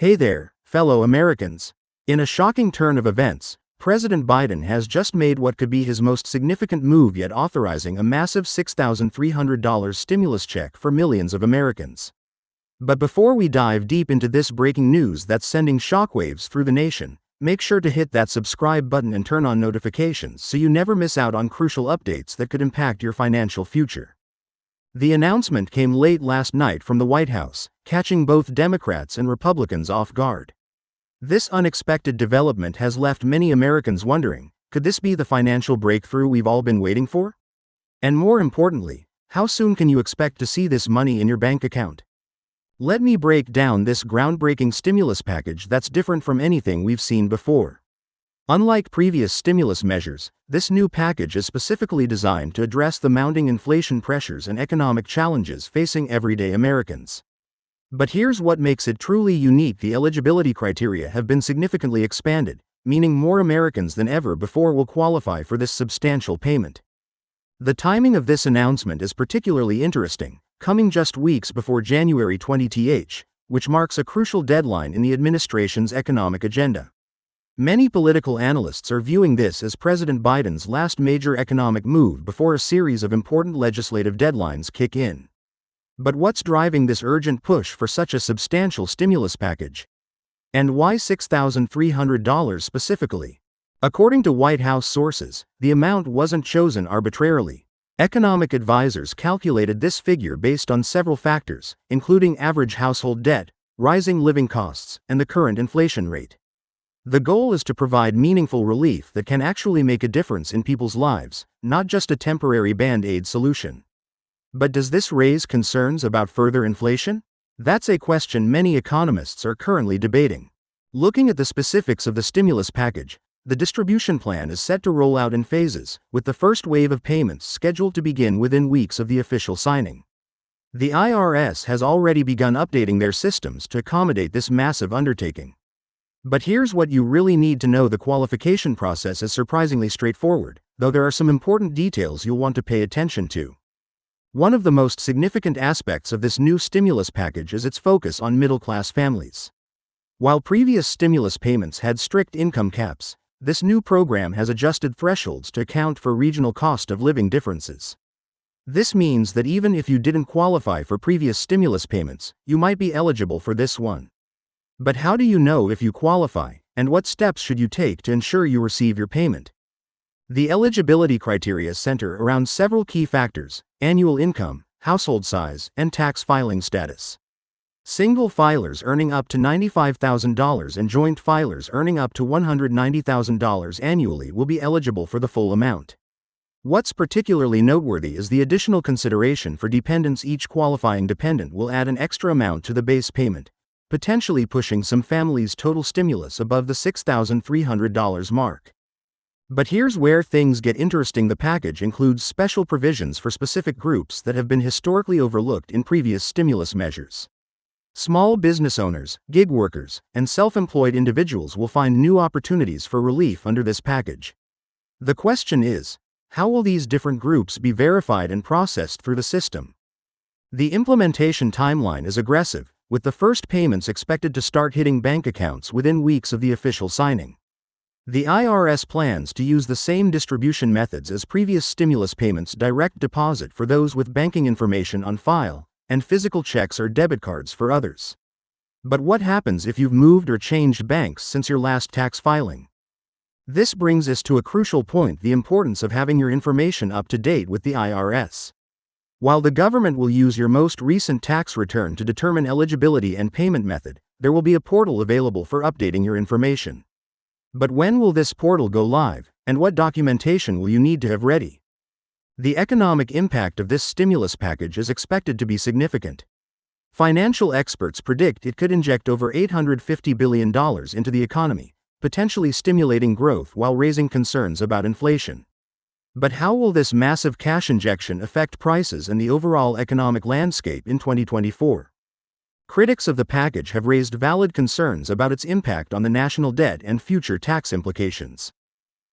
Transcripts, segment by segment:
Hey there, fellow Americans. In a shocking turn of events, President Biden has just made what could be his most significant move yet, authorizing a massive $6,300 stimulus check for millions of Americans. But before we dive deep into this breaking news that's sending shockwaves through the nation, make sure to hit that subscribe button and turn on notifications so you never miss out on crucial updates that could impact your financial future. The announcement came late last night from the White House, catching both Democrats and Republicans off guard. This unexpected development has left many Americans wondering, could this be the financial breakthrough we've all been waiting for? And more importantly, how soon can you expect to see this money in your bank account? Let me break down this groundbreaking stimulus package that's different from anything we've seen before. Unlike previous stimulus measures, this new package is specifically designed to address the mounting inflation pressures and economic challenges facing everyday Americans. But here's what makes it truly unique: the eligibility criteria have been significantly expanded, meaning more Americans than ever before will qualify for this substantial payment. The timing of this announcement is particularly interesting, coming just weeks before January 20th, which marks a crucial deadline in the administration's economic agenda. Many political analysts are viewing this as President Biden's last major economic move before a series of important legislative deadlines kick in. But what's driving this urgent push for such a substantial stimulus package? And why $6,300 specifically? According to White House sources, the amount wasn't chosen arbitrarily. Economic advisors calculated this figure based on several factors, including average household debt, rising living costs, and the current inflation rate. The goal is to provide meaningful relief that can actually make a difference in people's lives, not just a temporary band-aid solution. But does this raise concerns about further inflation? That's a question many economists are currently debating. Looking at the specifics of the stimulus package, the distribution plan is set to roll out in phases, with the first wave of payments scheduled to begin within weeks of the official signing. The IRS has already begun updating their systems to accommodate this massive undertaking. But here's what you really need to know: the qualification process is surprisingly straightforward, though there are some important details you'll want to pay attention to. One of the most significant aspects of this new stimulus package is its focus on middle-class families. While previous stimulus payments had strict income caps, this new program has adjusted thresholds to account for regional cost of living differences. This means that even if you didn't qualify for previous stimulus payments, you might be eligible for this one. But how do you know if you qualify, and what steps should you take to ensure you receive your payment? The eligibility criteria center around several key factors: annual income, household size, and tax filing status. Single filers earning up to $95,000 and joint filers earning up to $190,000 annually will be eligible for the full amount. What's particularly noteworthy is the additional consideration for dependents. Each qualifying dependent will add an extra amount to the base payment, potentially pushing some families' total stimulus above the $6,300 mark. But here's where things get interesting: the package includes special provisions for specific groups that have been historically overlooked in previous stimulus measures. Small business owners, gig workers, and self-employed individuals will find new opportunities for relief under this package. The question is, how will these different groups be verified and processed through the system? The implementation timeline is aggressive, with the first payments expected to start hitting bank accounts within weeks of the official signing. The IRS plans to use the same distribution methods as previous stimulus payments: direct deposit for those with banking information on file, and physical checks or debit cards for others. But what happens if you've moved or changed banks since your last tax filing? This brings us to a crucial point: the importance of having your information up to date with the IRS. While the government will use your most recent tax return to determine eligibility and payment method, there will be a portal available for updating your information. But when will this portal go live, and what documentation will you need to have ready? The economic impact of this stimulus package is expected to be significant. Financial experts predict it could inject over $850 billion into the economy, potentially stimulating growth while raising concerns about inflation. But how will this massive cash injection affect prices and the overall economic landscape in 2024? Critics of the package have raised valid concerns about its impact on the national debt and future tax implications.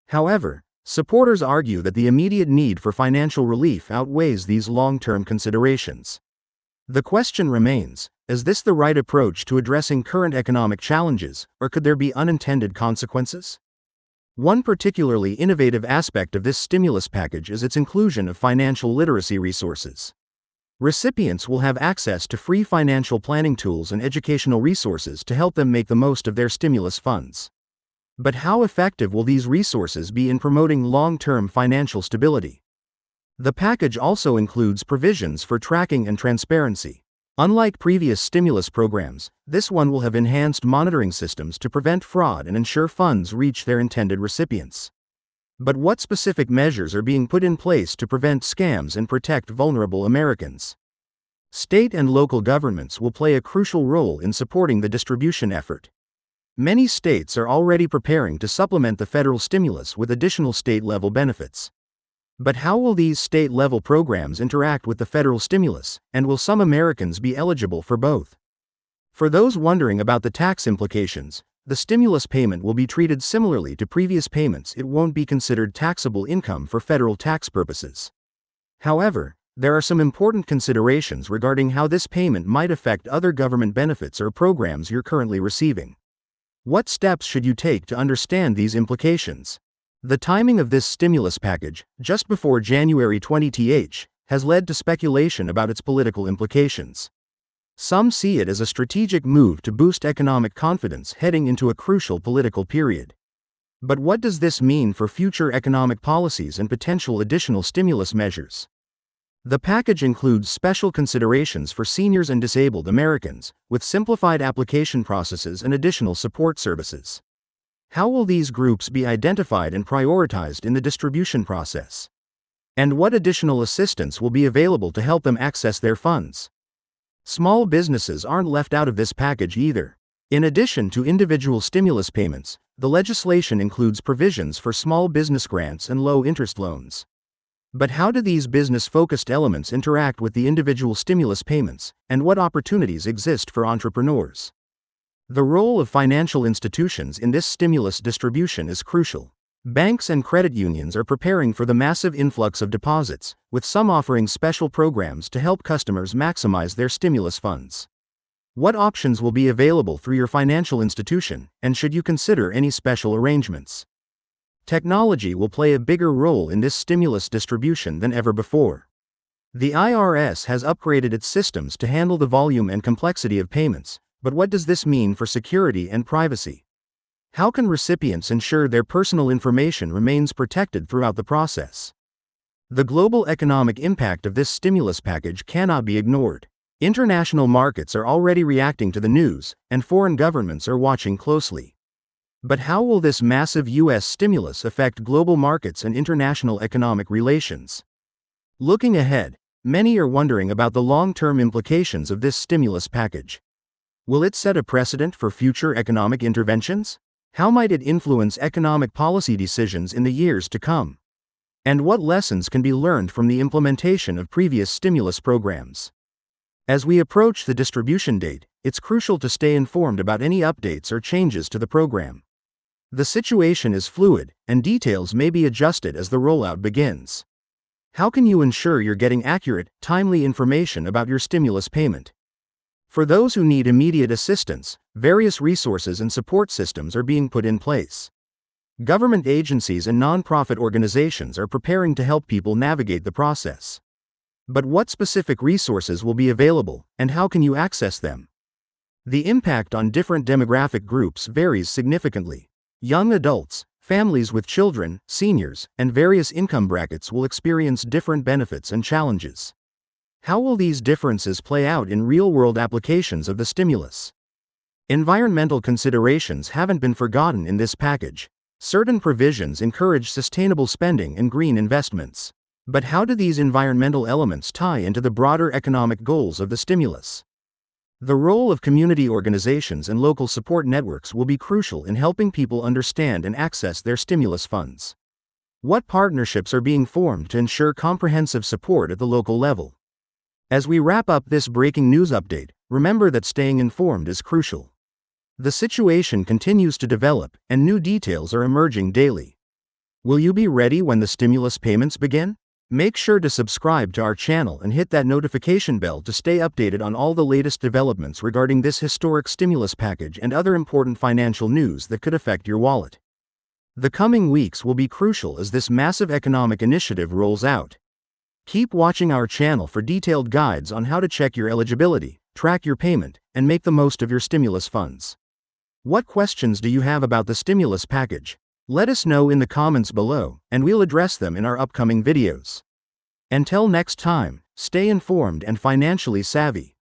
However, supporters argue that the immediate need for financial relief outweighs these long-term considerations. The question remains, is this the right approach to addressing current economic challenges, or could there be unintended consequences? One particularly innovative aspect of this stimulus package is its inclusion of financial literacy resources. Recipients will have access to free financial planning tools and educational resources to help them make the most of their stimulus funds. But how effective will these resources be in promoting long-term financial stability? The package also includes provisions for tracking and transparency. Unlike previous stimulus programs, this one will have enhanced monitoring systems to prevent fraud and ensure funds reach their intended recipients. But what specific measures are being put in place to prevent scams and protect vulnerable Americans? State and local governments will play a crucial role in supporting the distribution effort. Many states are already preparing to supplement the federal stimulus with additional state-level benefits. But how will these state-level programs interact with the federal stimulus, and will some Americans be eligible for both? For those wondering about the tax implications, the stimulus payment will be treated similarly to previous payments. It won't be considered taxable income for federal tax purposes. However, there are some important considerations regarding how this payment might affect other government benefits or programs you're currently receiving. What steps should you take to understand these implications? The timing of this stimulus package, just before January 20th, has led to speculation about its political implications. Some see it as a strategic move to boost economic confidence heading into a crucial political period. But what does this mean for future economic policies and potential additional stimulus measures? The package includes special considerations for seniors and disabled Americans, with simplified application processes and additional support services. How will these groups be identified and prioritized in the distribution process? And what additional assistance will be available to help them access their funds? Small businesses aren't left out of this package either. In addition to individual stimulus payments, the legislation includes provisions for small business grants and low-interest loans. But how do these business-focused elements interact with the individual stimulus payments, and what opportunities exist for entrepreneurs? The role of financial institutions in this stimulus distribution is crucial. Banks and credit unions are preparing for the massive influx of deposits, with some offering special programs to help customers maximize their stimulus funds. What options will be available through your financial institution, and should you consider any special arrangements? Technology will play a bigger role in this stimulus distribution than ever before. The IRS has upgraded its systems to handle the volume and complexity of payments, but what does this mean for security and privacy? How can recipients ensure their personal information remains protected throughout the process? The global economic impact of this stimulus package cannot be ignored. International markets are already reacting to the news, and foreign governments are watching closely. But how will this massive U.S. stimulus affect global markets and international economic relations? Looking ahead, many are wondering about the long-term implications of this stimulus package. Will it set a precedent for future economic interventions? How might it influence economic policy decisions in the years to come? And what lessons can be learned from the implementation of previous stimulus programs? As we approach the distribution date, it's crucial to stay informed about any updates or changes to the program. The situation is fluid, and details may be adjusted as the rollout begins. How can you ensure you're getting accurate, timely information about your stimulus payment? For those who need immediate assistance, various resources and support systems are being put in place. Government agencies and nonprofit organizations are preparing to help people navigate the process. But what specific resources will be available, and how can you access them? The impact on different demographic groups varies significantly. Young adults, families with children, seniors, and various income brackets will experience different benefits and challenges. How will these differences play out in real-world applications of the stimulus? Environmental considerations haven't been forgotten in this package. Certain provisions encourage sustainable spending and green investments. But how do these environmental elements tie into the broader economic goals of the stimulus? The role of community organizations and local support networks will be crucial in helping people understand and access their stimulus funds. What partnerships are being formed to ensure comprehensive support at the local level? As we wrap up this breaking news update, remember that staying informed is crucial. The situation continues to develop, and new details are emerging daily. Will you be ready when the stimulus payments begin? Make sure to subscribe to our channel and hit that notification bell to stay updated on all the latest developments regarding this historic stimulus package and other important financial news that could affect your wallet. The coming weeks will be crucial as this massive economic initiative rolls out. Keep watching our channel for detailed guides on how to check your eligibility, track your payment, and make the most of your stimulus funds. What questions do you have about the stimulus package? Let us know in the comments below, and we'll address them in our upcoming videos. Until next time, stay informed and financially savvy.